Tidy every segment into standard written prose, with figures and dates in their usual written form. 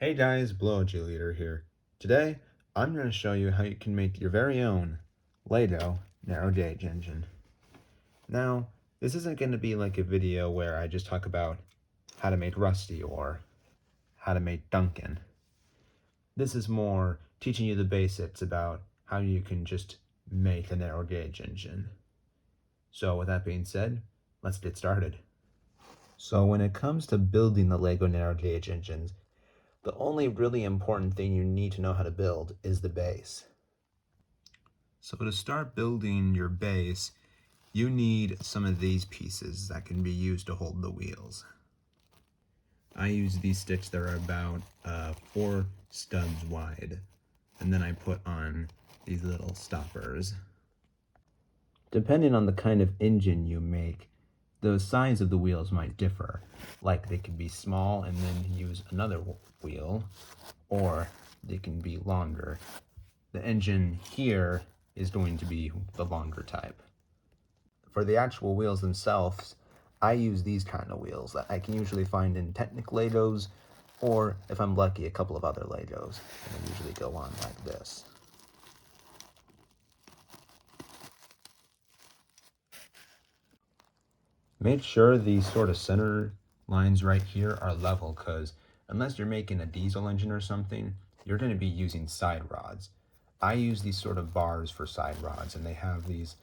Hey guys, Blow Leader here. Today, I'm going to show you how you can make your very own Lego narrow gauge engine. Now, this isn't going to be like a video where I just talk about how to make Rusty or how to make Duncan. This is more teaching you the basics about how you can just make a narrow gauge engine. So with that being said, let's get started. So when it comes to building the Lego narrow gauge engines, the only really important thing you need to know how to build is the base. So to start building your base, you need some of these pieces that can be used to hold the wheels. I use these sticks that are about 4 studs wide, and then I put on these little stoppers. Depending on the kind of engine you make, the size of the wheels might differ. Like they could be small and then use another wheel, or they can be longer. The engine here is going to be the longer type. For the actual wheels themselves, I use these kind of wheels that I can usually find in Technic Legos, or if I'm lucky, a couple of other Legos, and they usually go on like this. Make sure these sort of center lines right here are level, because unless you're making a diesel engine or something, you're going to be using side rods. I use these sort of bars for side rods, and they have these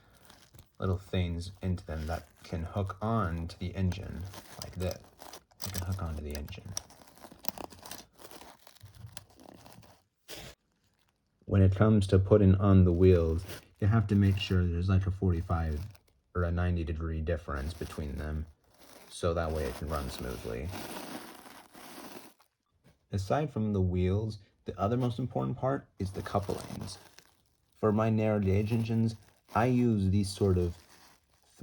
little things into them that can hook on to the engine like this. You can hook onto the engine. When it comes to putting on the wheels, you have to make sure there's like a 45 or a 90-degree difference between them, so that way it can run smoothly. Aside from the wheels, the other most important part is the couplings. For my narrow gauge engines, I use these sort of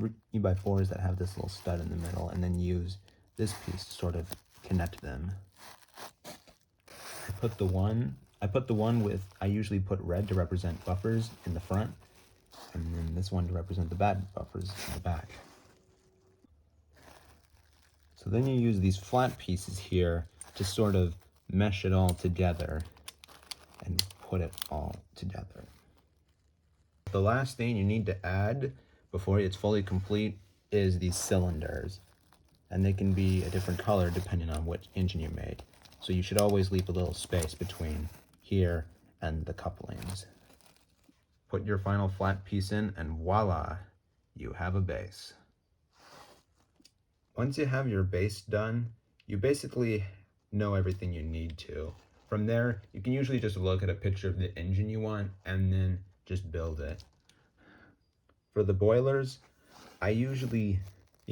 3x4s that have this little stud in the middle, and then use this piece to sort of connect them. I put the one with, I usually put red to represent buffers in the front, and then this one to represent the bad buffers in the back. So then you use these flat pieces here to sort of mesh it all together and put it all together. The last thing you need to add before it's fully complete is these cylinders, and they can be a different color depending on which engine you make. So you should always leave a little space between here and the couplings. Put your final flat piece in, and voila, you have a base. Once you have your base done, you basically know everything you need to. From there, you can usually just look at a picture of the engine you want and then just build it. For the boilers, I usually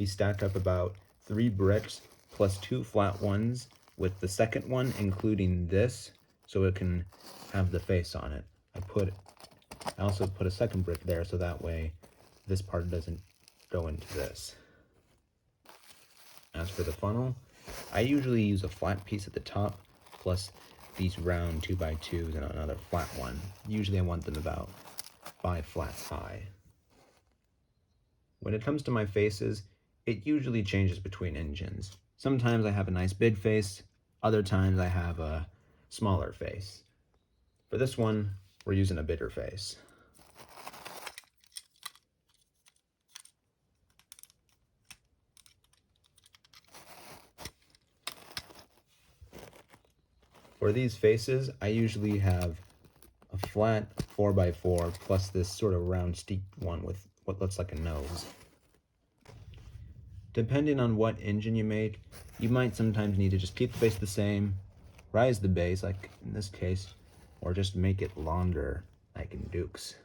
stack up about 3 bricks plus 2 flat ones, with the second one including this so it can have the face on it. I also put a second brick there so that way this part doesn't go into this. As for the funnel, I usually use a flat piece at the top plus these round 2x2s and another flat one. Usually I want them about 5 flats high. When it comes to my faces, it usually changes between engines. Sometimes I have a nice big face, other times I have a smaller face. For this one, we're using a bigger face. For these faces, I usually have a flat 4x4 plus this sort of round steep one with what looks like a nose. Depending on what engine you make, you might sometimes need to just keep the base the same, rise the base, like in this case, or just make it longer, like in Duke's.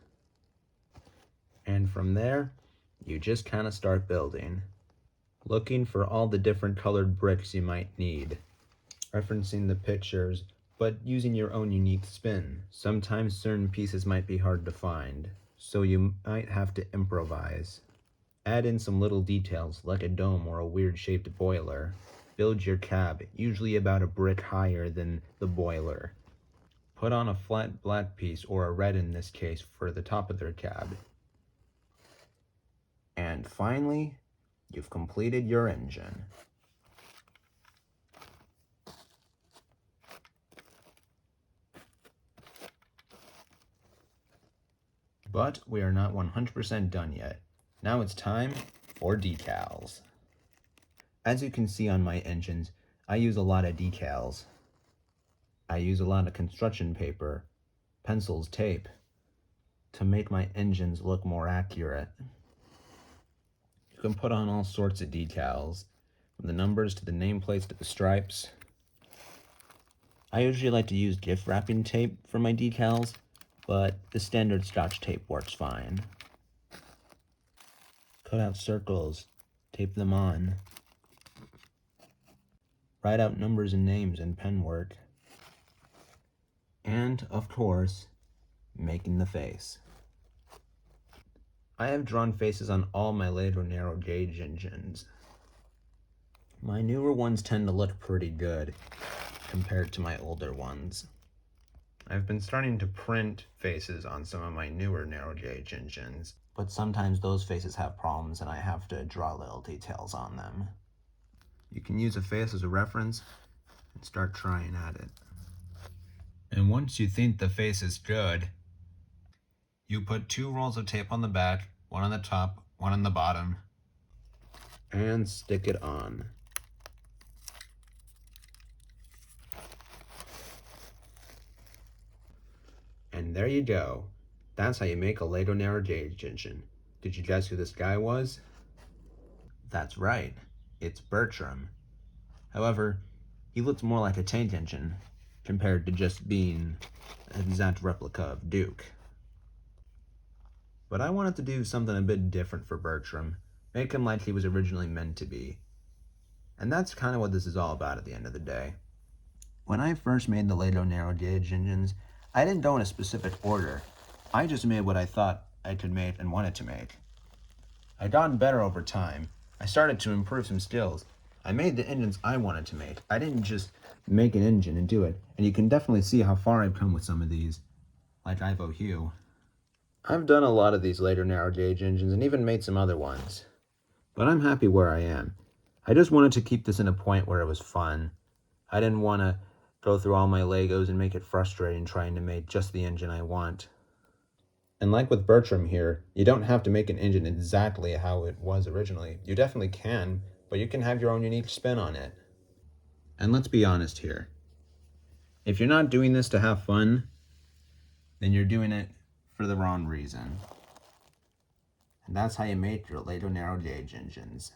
And from there, you just kind of start building, looking for all the different colored bricks you might need, referencing the pictures, but using your own unique spin. Sometimes certain pieces might be hard to find, so you might have to improvise. Add in some little details like a dome or a weird shaped boiler. Build your cab, usually about a brick higher than the boiler. Put on a flat black piece, or a red in this case, for the top of their cab. And finally, you've completed your engine. But we are not 100% done yet. Now it's time for decals. As you can see on my engines, I use a lot of decals. I use a lot of construction paper, pencils, tape, to make my engines look more accurate. You can put on all sorts of decals, from the numbers to the nameplates to the stripes. I usually like to use gift wrapping tape for my decals, but the standard Scotch tape works fine. Cut out circles, tape them on. Write out numbers and names in pen work. And, of course, making the face. I have drawn faces on all my later narrow gauge engines. My newer ones tend to look pretty good compared to my older ones. I've been starting to print faces on some of my newer narrow gauge engines, but sometimes those faces have problems and I have to draw little details on them. You can use a face as a reference and start trying at it. And once you think the face is good, you put 2 rolls of tape on the back, one on the top, one on the bottom, and stick it on. And there you go. That's how you make a Lego narrow gauge engine. Did you guess who this guy was? That's right, it's Bertram. However, he looks more like a tank engine compared to just being an exact replica of Duke. But I wanted to do something a bit different for Bertram, make him like he was originally meant to be. And that's kind of what this is all about at the end of the day. When I first made the Lego narrow gauge engines, I didn't go in a specific order. I just made what I thought I could make and wanted to make. I'd gotten better over time. I started to improve some skills. I made the engines I wanted to make. I didn't just make an engine and do it. And you can definitely see how far I've come with some of these, like Ivo Hugh. I've done a lot of these later narrow gauge engines and even made some other ones. But I'm happy where I am. I just wanted to keep this in a point where it was fun. I didn't want to go through all my Legos and make it frustrating trying to make just the engine I want. And like with Bertram here, you don't have to make an engine exactly how it was originally. You definitely can, but you can have your own unique spin on it. And let's be honest here. If you're not doing this to have fun, then you're doing it for the wrong reason. And that's how you make your Lego narrow gauge engines.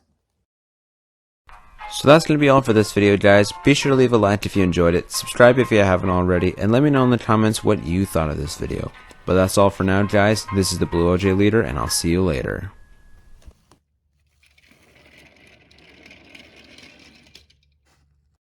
So that's going to be all for this video, guys. Be sure to leave a like if you enjoyed it, subscribe if you haven't already, and let me know in the comments what you thought of this video. But that's all for now, guys. This is the Blue OJ Leader, and I'll see you later.